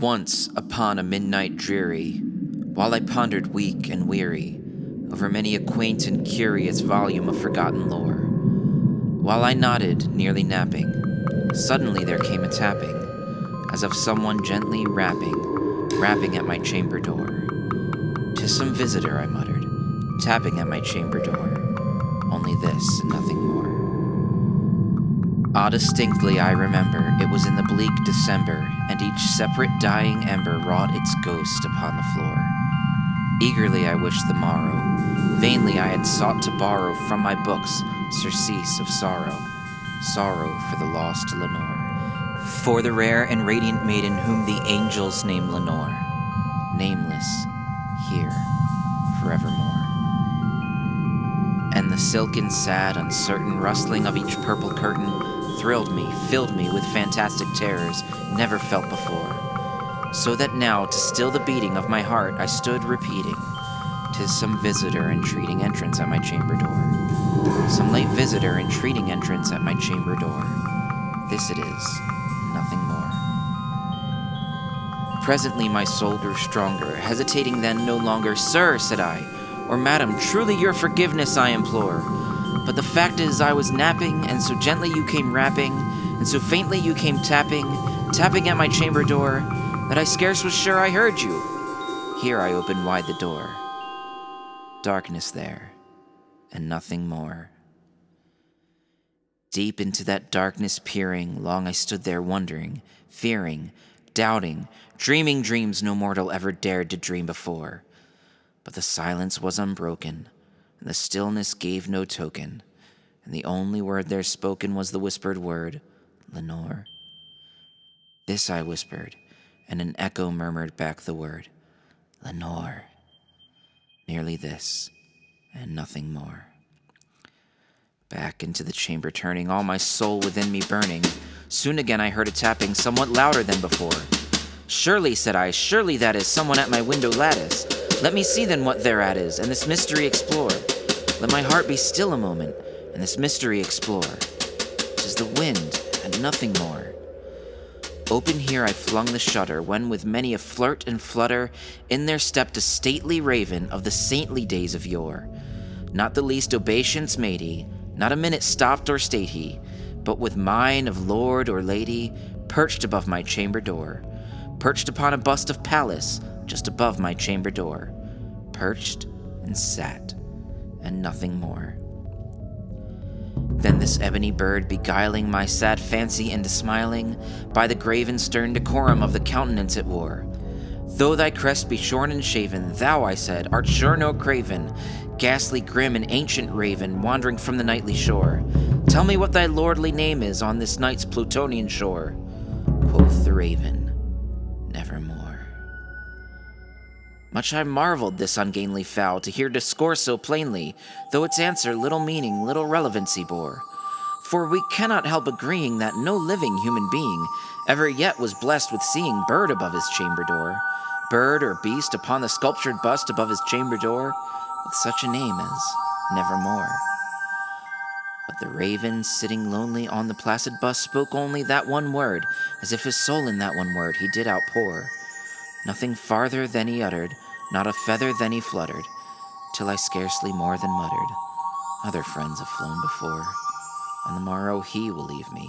Once upon a midnight dreary, while I pondered weak and weary over many a quaint and curious volume of forgotten lore, while I nodded, nearly napping, suddenly there came a tapping, as of someone gently rapping at my chamber door. "'Tis some visitor," I muttered, tapping at my chamber door. Only this and nothing more. Distinctly I remember, it was in the bleak December, and each separate dying ember wrought its ghost upon the floor. Eagerly I wished the morrow. Vainly I had sought to borrow from my books surcease of sorrow for the lost Lenore, for the rare and radiant maiden whom the angels name Lenore, nameless, here, forevermore. And the silken, sad, uncertain rustling of each purple curtain thrilled me, filled me with fantastic terrors never felt before, so that now, to still the beating of my heart, I stood repeating, "'Tis some visitor entreating entrance at my chamber door. Some late visitor entreating entrance at my chamber door. This it is, nothing more." Presently my soul grew stronger, hesitating then no longer. "Sir," said I, "or madam, truly your forgiveness I implore. But the fact is I was napping, and so gently you came rapping, and so faintly you came tapping at my chamber door, that I scarce was sure I heard you." Here I opened wide the door. Darkness there, and nothing more. Deep into that darkness peering, long I stood there wondering, fearing, doubting, dreaming dreams no mortal ever dared to dream before. But the silence was unbroken, and the stillness gave no token, and the only word there spoken was the whispered word, "Lenore." This I whispered, and an echo murmured back the word, "Lenore." Merely this, and nothing more. Back into the chamber turning, all my soul within me burning, soon again I heard a tapping, somewhat louder than before. "Surely," said I, "surely that is someone at my window lattice. Let me see then what thereat is, and this mystery explore. Let my heart be still a moment, and this mystery explore. 'Tis the wind, and nothing more." Open here I flung the shutter, when with many a flirt and flutter, in there stepped a stately raven of the saintly days of yore. Not the least obeisance made he, not a minute stopped or stayed he, but with mien of lord or lady, perched above my chamber door, perched upon a bust of Pallas, just above my chamber door, perched and sat, and nothing more. Then this ebony bird, beguiling my sad fancy into smiling, by the grave and stern decorum of the countenance it wore. "Though thy crest be shorn and shaven, thou," I said, "art sure no craven, ghastly, grim, and ancient raven, wandering from the nightly shore. Tell me what thy lordly name is on this night's Plutonian shore." Quoth the raven, "Nevermore." Much I marveled this ungainly fowl to hear discourse so plainly, though its answer little meaning, little relevancy bore. For we cannot help agreeing that no living human being ever yet was blessed with seeing bird above his chamber door, bird or beast upon the sculptured bust above his chamber door, with such a name as Nevermore. But the raven, sitting lonely on the placid bust, spoke only that one word, as if his soul in that one word he did outpour. Nothing farther than he uttered, not a feather than he fluttered, till I scarcely more than muttered, "Other friends have flown before. On the morrow he will leave me,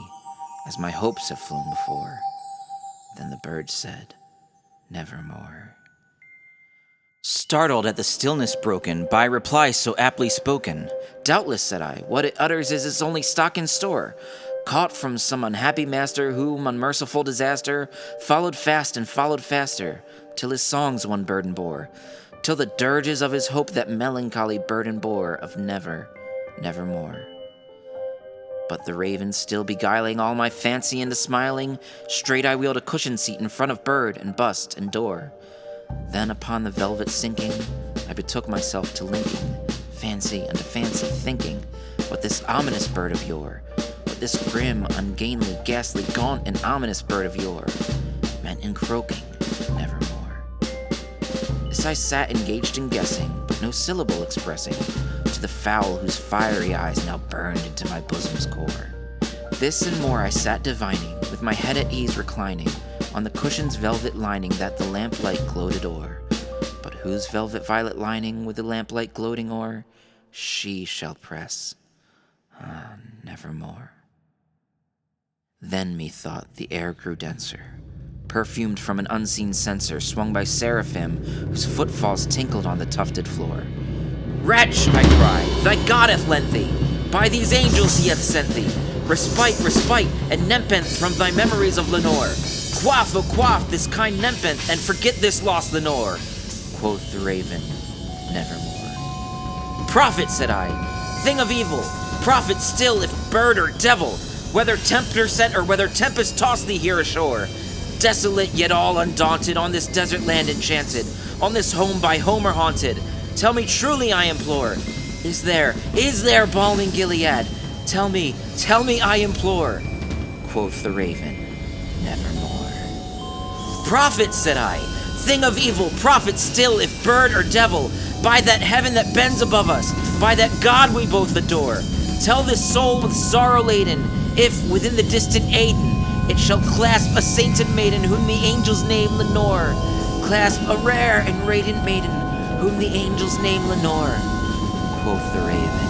as my hopes have flown before." Then the bird said, "Nevermore." Startled at the stillness broken by reply so aptly spoken, "Doubtless," said I, "what it utters is its only stock in store, caught from some unhappy master whom unmerciful disaster followed fast and followed faster, till his songs one burden bore, till the dirges of his hope that melancholy burden bore of nevermore." But the raven still beguiling all my fancy into smiling, straight I wheeled a cushion seat in front of bird and bust and door. Then upon the velvet sinking, I betook myself to linking fancy unto fancy, thinking what this ominous bird of yore, what this grim, ungainly, ghastly, gaunt, and ominous bird of yore meant in croaking nevermore. This I sat engaged in guessing, but no syllable expressing to the fowl whose fiery eyes now burned into my bosom's core. This and more I sat divining, with my head at ease reclining, on the cushion's velvet lining that the lamplight gloated o'er. But whose velvet violet lining with the lamplight gloating o'er, she shall press, nevermore. Then methought the air grew denser, perfumed from an unseen censer swung by seraphim whose footfalls tinkled on the tufted floor. Wretch, I cried, thy God hath lent thee, by these angels he hath sent thee, respite, and nepenthe from thy memories of Lenore. Quaff, oh quaff, this kind nepenthe, and forget this lost Lenore. Quoth the raven, nevermore. Prophet, said I, thing of evil, prophet still, if bird or devil, whether tempter sent or whether tempest tossed thee here ashore. Desolate yet all undaunted, on this desert land enchanted, on this home by Homer haunted, tell me truly, I implore, is there balm in Gilead? Tell me, I implore. Quoth the raven, nevermore. Prophet, said I, thing of evil, prophet still, if bird or devil, by that heaven that bends above us, by that God we both adore, tell this soul with sorrow laden, if within the distant Aden it shall clasp a sainted maiden whom the angels name Lenore, clasp a rare and radiant maiden whom the angels name Lenore. Quoth the raven,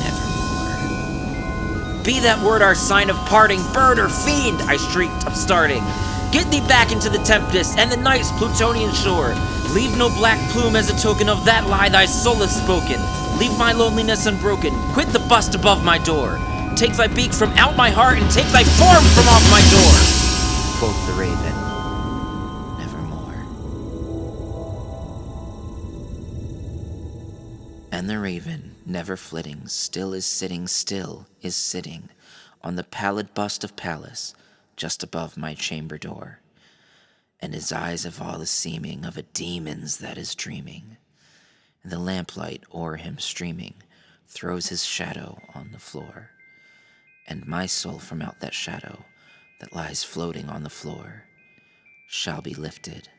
nevermore. Be that word our sign of parting, bird or fiend, I shrieked, upstarting. Get thee back into the tempest and the night's Plutonian shore. Leave no black plume as a token of that lie thy soul hath spoken. Leave my loneliness unbroken. Quit the bust above my door. Take thy beak from out my heart and take thy form from off my door. Quoth the raven, nevermore. And the raven, never flitting, still is sitting on the pallid bust of Pallas, just above my chamber door. And his eyes have all the seeming of a demon's that is dreaming, and the lamplight o'er him streaming throws his shadow on the floor. And my soul from out that shadow that lies floating on the floor shall be lifted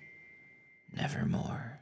nevermore.